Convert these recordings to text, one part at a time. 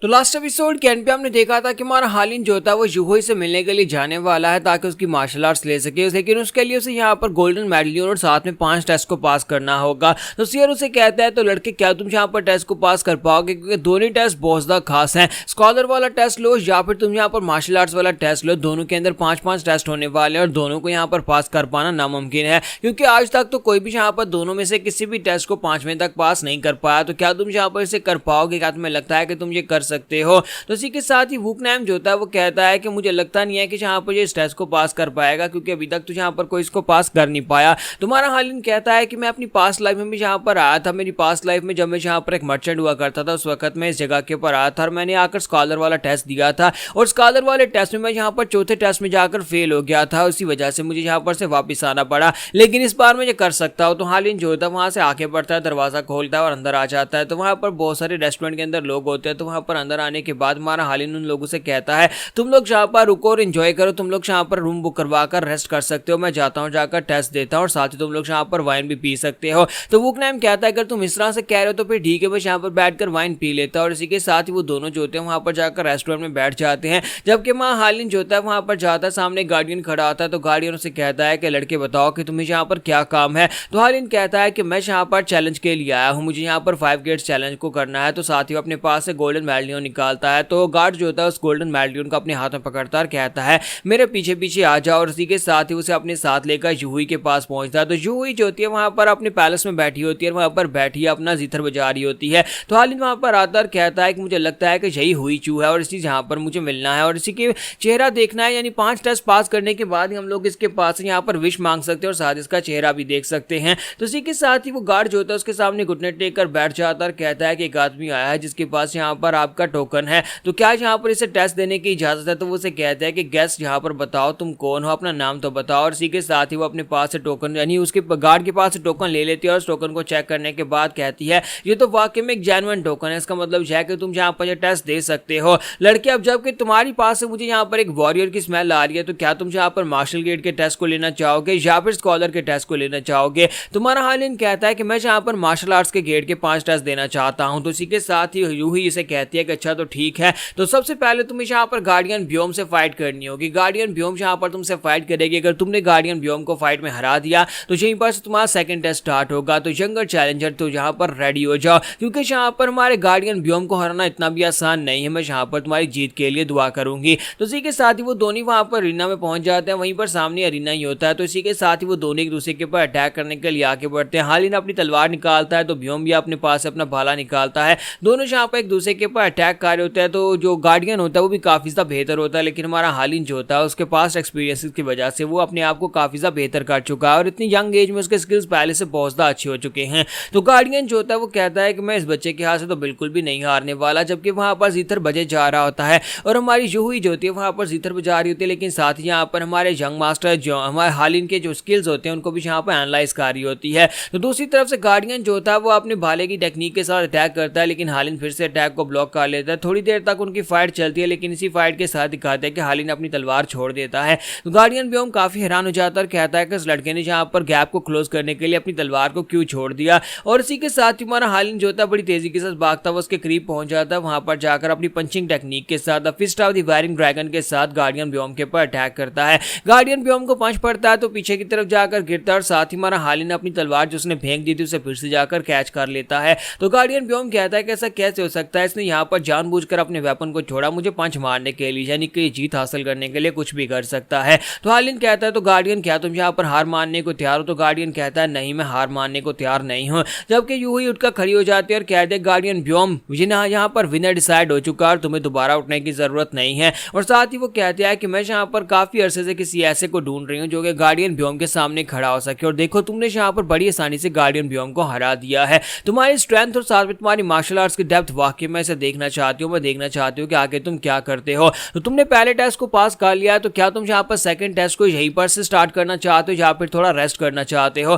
तो last episode के and पे हमने देखा था कि हमारा हालिन जो था वो युहुई से मिलने के लिए जाने वाला है ताकि उसकी मार्शल आर्ट्स ले सके, लेकिन उसके लिए उसे यहाँ पर गोल्डन मेडलियन और साथ में 5 टेस्ट को पास करना होगा। तो सियर उसे कहता है तो लड़के क्या तुम यहाँ पर टेस्ट को पास कर पाओगे, क्योंकि दोनों टेस्ट बहुत ज्यादा खास हैं। स्कॉलर वाला टेस्ट लो या फिर तुम यहाँ पर मार्शल आर्ट्स वाला टेस्ट लो, दोनों के अंदर 5-5 टेस्ट होने वाले हैं और दोनों को यहाँ पर पास कर पाना नामुमकिन है, क्योंकि आज तक तो कोई भी यहाँ पर दोनों में से किसी भी टेस्ट को 5वें तक पास नहीं कर पाया। तो क्या तुम यहाँ पर इसे कर पाओगे, क्या तुम्हें लगता है कि तुम ये कर सकते हो? तो इसी के साथ ही वुकनैम जो होता है वो कहता है कि मुझे लगता नहीं है कि यहाँ पर ये इस टेस्ट को पास कर पाएगा, क्योंकि अभी तक तो यहाँ पर कोई इसको पास कर नहीं पाया। तुम्हारा हालिन कहता है कि मैं अपनी पास्ट लाइफ में भी यहाँ पर आया था, मेरी पास्ट लाइफ में जब मैं यहाँ पर एक मर्चेंट हुआ करता था उस वक्त मैं इस जगह के ऊपर आया था और मैंने आकर स्कॉलर वाला टेस्ट दिया था, और स्कॉलर वाले टेस्ट में मैं यहाँ पर चौथे टेस्ट में जाकर फेल हो गया था, उसी वजह से मुझे यहाँ पर से वापस आना पड़ा, लेकिन इस बार मैं ये कर सकता हूँ। तो हालिन जो होता है वहाँ से आके पड़ता है, दरवाजा खोलता है और अंदर आ जाता है। तो वहाँ पर बहुत सारे रेस्टोरेंट के अंदर लोग होते हैं। तो वहाँ पर अंदर आने के बाद हमारा हालिन उन लोगों से कहता है तुम लोग यहाँ पर रुको और एंजॉय करो, तुम लोग यहाँ पर रूम बुक करवा कर रेस्ट कर सकते हो, मैं जाता हूँ जाकर टेस्ट देता हूँ और साथ ही तुम लोग यहाँ पर वाइन भी पी सकते हो। तो वुकनैम कहता है अगर तुम इस तरह से कह रहे हो तो फिर ठीक है, बस यहाँ पर बैठकर वाइन पी लेता है। और इसी के साथ ही वो दोनों जो होते हैं वहाँ पर जाकर रेस्टोरेंट में बैठ जाते हैं, जबकि वहाँ हालिन जो होता है वहाँ पर जाता है, सामने गार्डियन खड़ा होता है। तो गार्डियन उसे कहता है कि लड़के बताओ कि तुम्हें यहाँ पर क्या काम है। तो हालिन कहता है कि मैं यहाँ पर चैलेंज के लिए आया हूँ, मुझे यहाँ पर 5 गेट्स चैलेंज को करना है। तो साथ ही अपने पास से गोल्डन मेडलियन निकालता है। तो गार्ड जो होता है उस गोल्डन मेडलियन को अपने हाथ में पकड़ता है और कहता है मेरे पीछे पीछे आ जाओ, और इसी के साथ ही उसे अपने साथ लेकर युहुई के पास पहुंचता है। तो युहुई जो होती है वहां पर अपने पैलेस में बैठी होती है, वहां पर बैठी अपना जिथर बजा रही होती है। तो हालिन वहां पर आता है कहता है कि मुझे लगता है कि यही हुई चू है और इसी यहाँ पर मुझे मिलना है और इसी के चेहरा देखना है, यानी 5 टेस्ट पास करने के बाद ही हम लोग इसके पास यहाँ पर विश मांग सकते हैं और साथ इसका चेहरा भी देख सकते हैं। तो इसी के साथ ही वो गार्ड जो होता है उसके सामने घुटने टेक कर बैठ जाता है और कहता है कि एक आदमी आया है जिसके पास यहाँ पर आपका टोकन है, तो क्या यहाँ पर इसे टेस्ट देने की इजाजत है? तो वो उसे कहता है कि गेस्ट यहाँ पर बताओ तुम कौन हो, अपना नाम तो बताओ। और इसी के साथ ही वो अपने पास से टोकन यानी उसके गार्ड के पास से टोकन ले लेती है और उस टोकन को चेक करने के बाद कहती है ये तो वाकई में एक जेन्युइन टोकन है, इसका मतलब यह है कि तुम यहाँ पर ये टेस्ट दे सकते हो। लड़के अब जबकि तुम्हारी पास से मुझे यहाँ पर एक वॉरियर की स्मेल आ रही है, तो क्या तुम यहाँ पर मार्शल गेट के टेस्ट को लेना चाहोगे या फिर स्कॉलर के टेस्ट को लेना चाहोगे? तुम्हारा हालिन कहता है कि मैं यहाँ पर मार्शल आर्ट्स के गेट के 5 टेस्ट देना चाहता हूँ। तो इसी के साथ ही यूं ही इसे कहती है कि अच्छा तो ठीक है, तो सबसे पहले तुम्हें यहाँ पर गार्डियन ब्योम से फाइट करनी होगी। गार्डियन ब्योम यहाँ पर तुमसे फाइट करेगी, अगर तुमने गार्डियन ब्योम को फाइट में हरा दिया तो यहीं पर से तुम्हारा सेकंड टेस्ट स्टार्ट होगा। तो यंगर चैलेंजर तो यहाँ पर रेडी हो जाओ, क्योंकि यहाँ पर हमारे गार्डियन ब्योम को हराना इतना भी आसान नहीं है, मैं यहाँ पर तुम्हारी जीत के लिए दुआ करूंगी। तो इसी के साथ ही वो दोनों वहां पर अरीना में पहुंच जाते हैं, वहीं पर सामने अरीना ही होता है। तो इसी के साथ ही वो दोनों एक दूसरे के ऊपर अटैक करने के लिए आगे बढ़ते हैं। हालिन अपनी तलवार निकालता है तो ब्योम भी अपने पास से अपना भाला निकालता है, दोनों यहाँ पर एक दूसरे के ऊपर अटैक कर रहे होते हैं। तो जो गार्डियन होता है वो भी काफी ज्यादा बेहतर होता है, लेकिन हमारा हालिन जो होता है उसके पास एक्सपीरियंस की वजह से वो अपने आप को काफी ज्यादा बेहतर कर चुका है और इतनी यंग एज में उसके स्किल्स पहले से बहुत ज्यादा अच्छे हो चुके हैं। तो गार्डियन जो होता है वो कहता है कि मैं इस बच्चे के हाथ से तो बिल्कुल भी नहीं हारने वाला, जबकि वहां पर जीथर बजे जा रहा होता है और हमारी युहुई जो होती है वहां पर जीथर बजा रही होती है, लेकिन साथ ही यहाँ पर हमारे यंग मास्टर जो हमारे हालिन के जो स्किल्स होते हैं उनको भी यहाँ पर एनालाइज कर रही होती है। तो दूसरी तरफ से गार्डियन जो होता है वो अपने भाले की टेक्निक के साथ अटैक करता है, लेकिन हालिन फिर से अटैक को ब्लॉक कर लेता है। थोड़ी देर तक उनकी फाइट चलती है, लेकिन इसी फाइट के साथ दिखाते हैं कि हालिन अपनी तलवार छोड़ देता है। तो गार्डियन ब्योम काफी हैरान हो जाता है और कहता है कि इस लड़के ने यहाँ पर गैप को क्लोज करने के लिए अपनी तलवार को क्यों छोड़ दिया। और इसी के साथ ही हमारा हालिन जो होता है बड़ी तेजी के साथ भागता हुआ उसके करीब पहुंच जाता है, वहां पर जाकर अपनी पंचिंग टेक्निक के साथ the fist of the wiring dragon के साथ गार्डियन ब्योम के ऊपर अटैक करता है। गार्डियन ब्योम को पंच पड़ता है तो पीछे की तरफ जाकर गिरता है और साथ ही हमारा हालिन अपनी तलवार जो उसने फेंक दी थी उसे फिर से जाकर कैच कर लेता है। तो गार्डियन ब्योम कहता है कि ऐसा कैसे हो सकता है, इसने यहाँ पर जानबूझकर अपने वेपन को छोड़ा मुझे पंच मारने के लिए, यानी कि जीत हासिल करने के लिए कुछ भी कर सकता है। तो हालिन कहता है तो गार्डियन क्या तुम यहाँ पर हार मानने को तैयार हो? तो गार्डियन कहता है नहीं, मैं हार मानने को तैयार नहीं हूँ, जबकि यूं ही उठकर खड़ी हो जाती है और कहते हैं गार्डियन ब्योम यहाँ पर विनर डिसाइड हो चुका और तुम्हें दोबारा उठने की जरूरत नहीं है। और साथ ही वो कहते हैं कि मैं यहाँ पर काफी अरसे से किसी ऐसे को ढूंढ रही हूँ जो कि गार्डियन ब्योम के सामने खड़ा हो सके, और देखो तुमने यहाँ पर बड़ी आसानी से गार्डियन ब्योम को हरा दिया है। तुम्हारी स्ट्रेंथ और साथ में तुम्हारी मार्शल आर्ट्स की डेप्थ वाकई मैं इसे देखना चाहती हूँ, मैं देखना चाहती हूँ कि आगे तुम क्या करते हो। तो तुमने पहले टेस्ट को पास कर लिया है, तो क्या तुम यहाँ पर सेकंड टेस्ट को यहीं पर से स्टार्ट करना चाहते हो या फिर थोड़ा रेस्ट करना चाहते हो?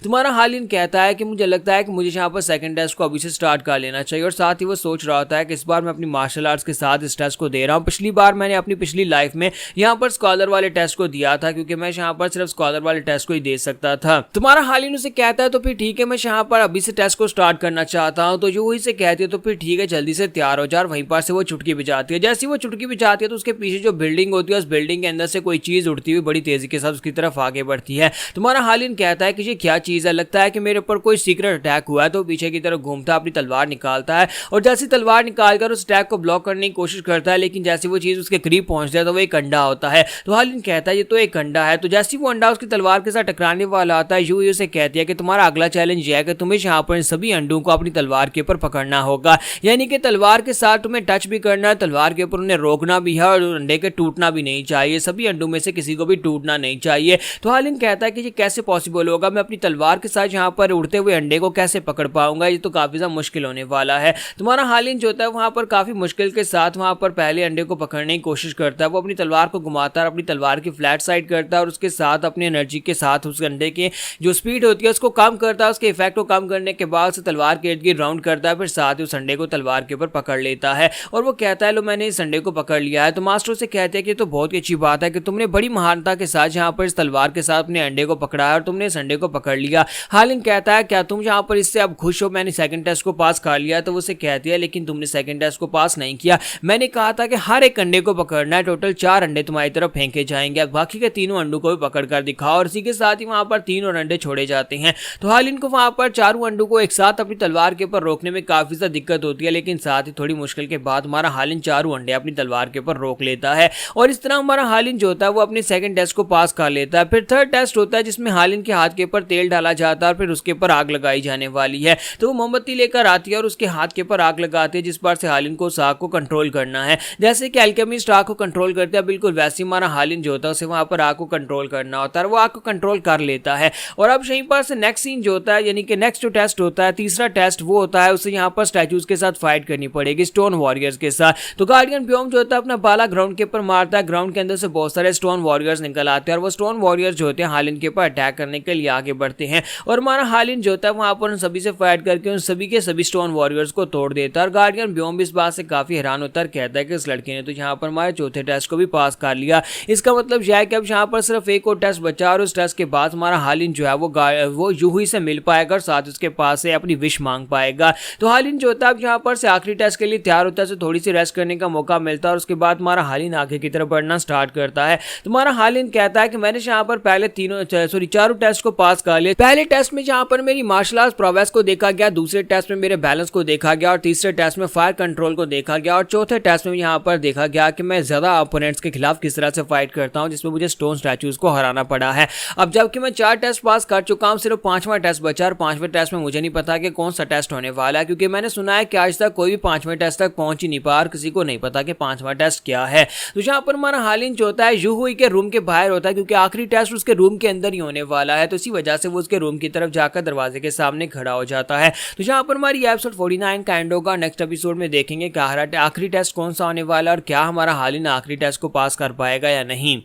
तुम्हारा हालिन कहता है कि मुझे लगता है कि मुझे यहाँ पर सेकंड टेस्ट को अभी से स्टार्ट कर लेना चाहिए, और साथ ही वो सोच रहा होता है कि इस बार मैं अपनी मार्शल आर्ट्स के साथ इस टेस्ट को दे रहा हूँ। पिछली बार मैंने अपनी पिछली लाइफ में यहाँ पर स्कॉलर वाले टेस्ट को दिया था, क्योंकि मैं यहाँ पर सिर्फ स्कॉलर वाले टेस्ट को ही दे सकता था। तुम्हारा हालिन उसे कहता है तो फिर ठीक है, मैं यहाँ पर अभी से टेस्ट को स्टार्ट करना चाहता हूँ। तो यूही से कहती है तो फिर ठीक है, जल्दी से तैयार हो जा। वहीं पर से वो चुटकी बजाती है। जैसे वो चुटकी बजाती है तो उसके पीछे जो बिल्डिंग होती है, उस बिल्डिंग के अंदर से कोई चीज उड़ती हुई बड़ी तेजी के साथ उसकी तरफ आगे बढ़ती है। तुम्हारा हालिन कहता है कि ये क्या चीज है, लगता है कि मेरे ऊपर कोई सीक्रेट अटैक हुआ है। तो पीछे की तरफ घूमता अपनी तलवार निकालता है, और जैसी तलवार निकालकर उस अटैक को ब्लॉक करने की कोशिश करता है, लेकिन जैसी वो चीज उसके करीब पहुंचता है तो वो एक अंडा होता है। तो हालिन कहता है ये तो एक अंडा है। तो जैसी वो अंडा उसकी तलवार के साथ टकराने वाला आता है, यूही उसे कहती है कि तुम्हारा अगला चैलेंज यह है कि तुम्हें यहाँ पर इन सभी अंडों को अपनी तलवार के ऊपर पकड़ना होगा, यानी कि तलवार के साथ तुम्हें टच भी करना है, तलवार के ऊपर उन्हें रोकना भी है, और अंडे के टूटना भी नहीं चाहिए। सभी अंडों में से किसी को भी टूटना नहीं चाहिए। तो हालिन कहता है कि ये कैसे पॉसिबल होगा, मैं अपनी तलवार के साथ यहाँ पर उड़ते हुए अंडे को कैसे पकड़ पाऊंगा, ये तो काफी ज्यादा मुश्किल होने वाला है। तुम्हारा हालिन जो होता है वहां पर काफी मुश्किल के साथ वहां पर पहले अंडे को पकड़ने की कोशिश करता है। वो अपनी तलवार को घुमाता है, अपनी तलवार की फ्लैट साइड करता है, और उसके साथ अपनी एनर्जी के साथ उस अंडे की जो स्पीड होती है उसको कम करता है। उसके इफेक्ट को कम करने के बाद तलवार के इर्द गिर्द राउंड करता है, फिर साथ ही उस अंडे को तलवार के ऊपर पकड़ लेता है, और वो कहता है लो मैंने इस अंडे को पकड़ लिया है। तो मास्टर से कहते हैं कि तो बहुत ही अच्छी बात है कि तुमने बड़ी महानता के साथ यहाँ पर इस तलवार के साथ अपने अंडे को पकड़ा है, और तुमने इस अंडे को पकड़ लिया। हालिन कहता है क्या तुम यहाँ पर इससे अब खुश हो, मैंने सेकंड टेस्ट को पास कर लिया। तो वो उसे कहती है लेकिन तुमने सेकंड टेस्ट को पास नहीं किया, मैंने कहा था कि हर एक अंडे को पकड़ना है, टोटल 4 अंडे तुम्हारी तरफ फेंके जाएंगे, अब बाकी के तीनों अंडों को भी पकड़ कर दिखाओ। और इसी के साथ ही वहां पर 3 और अंडे छोड़े जाते हैं। तो हालिन को वहां पर 4 अंडों को एक साथ अपनी तलवार के ऊपर रोकने में काफी ज्यादा दिक्कत होती है, लेकिन साथ ही थोड़ी मुश्किल के बाद हमारा हालिन 4 अंडे अपनी तलवार के ऊपर रोक लेता है, और इस तरह हमारा हालिन जो होता है वो अपने सेकंड टेस्ट को पास कर लेता है। फिर थर्ड टेस्ट होता है जिसमें हालिन के हाथ के ऊपर तेल डाला जाता है, और फिर उसके ऊपर आग लगाई जाने वाली है। तो वो मोमबत्ती लेकर आती है और उसके हाथ के ऊपर आग लगाती है, जिस पर से हालिन को उस आग को कंट्रोल करना है। जैसे कि एल्केमिस्ट आग को कंट्रोल करते हैं, बिल्कुल वैसे हमारा हालिन जो होता है उसे वहां पर आग को कंट्रोल करना होता है, वो आग को कंट्रोल कर लेता है। और अब यहीं पर से नेक्स्ट सीन जो होता है, यानी कि नेक्स्ट जो टेस्ट होता है, तीसरा टेस्ट वो होता है उसे यहाँ पर स्टैचूज के साथ फाइट करनी पड़ेगी, स्टोन वॉरियर्स के साथ। तो गार्डियन ब्योम जो होता है अपना बाला ग्राउंड के ऊपर मारता है, ग्राउंड के अंदर से बहुत सारे स्टोन वॉरियर्स निकल आते हैं, और वो स्टोन वॉरियर्स जो होते हैं हालिन के ऊपर अटैक करने के लिए आगे बढ़ते हैं, और हमारा हालिन जो होता है वहां पर उन सभी से फाइट करके उन सभी के सभी स्टोन वॉरियर्स को तोड़ देता है। और गार्डियन ब्योम भी इस बात से काफी हैरान होता है, कहता है कि इस लड़के ने तो यहाँ पर हमारे चौथे टेस्ट को भी पास कर लिया, इसका मतलब यह है कि अब यहाँ पर सिर्फ एक और टेस्ट बचा, और उस टेस्ट के बाद हमारा हालिन जो है वो यूही से मिल पाएगा, और साथ उसके पास से अपनी विश मांग पाएगा। तो हालिन जो होता है अब यहाँ पर से आखिरी टेस्ट के लिए तैयार होता है, थोड़ी सी रेस्ट करने का मौका मिलता है, और उसके बाद हमारा हालिन आगे की तरफ बढ़ना स्टार्ट करता है। तुम्हारा हालिन कहता है कि मैंने यहाँ पर पहले 4 टेस्ट को पास कर लिया। पहले टेस्ट में जहाँ पर मेरी मार्शल आर्ट्स प्रोग्रेस को देखा गया, दूसरे टेस्ट में मेरे बैलेंस को देखा गया, और तीसरे टेस्ट में फायर कंट्रोल को देखा गया, और चौथे टेस्ट में यहाँ पर देखा गया कि मैं ज्यादा अपोनेंट्स के खिलाफ किस तरह से फाइट करता हूँ, जिसमें मुझे स्टोन स्टैचूज को हराना पड़ा है। अब जबकि मैं 4 टेस्ट पास कर चुका हूँ, सिर्फ 5वां टेस्ट बचा, और 5वें टेस्ट में मुझे नहीं पता कि कौन सा टेस्ट होने वाला है, क्योंकि मैंने सुना है कि आज तक कोई भी 5वें टेस्ट तक पहुंच ही नहीं पाया, और किसी को नहीं पता कि 5वां टेस्ट क्या है। तो यहाँ पर हमारा हालिन जो होता है यूही के रूम के बाहर होता है, क्योंकि आखिरी टेस्ट उसके रूम के अंदर ही होने वाला है, तो इसी वजह से वो उसके रूम की तरफ जाकर दरवाजे के सामने खड़ा हो जाता है। तो यहाँ पर हमारी एपिसोड 49 का एंड होगा। नेक्स्ट एपिसोड में देखेंगे कि आखिरी टेस्ट कौन सा होने वाला है, और क्या हमारा हालिन आखिरी टेस्ट को पास कर पाएगा या नहीं।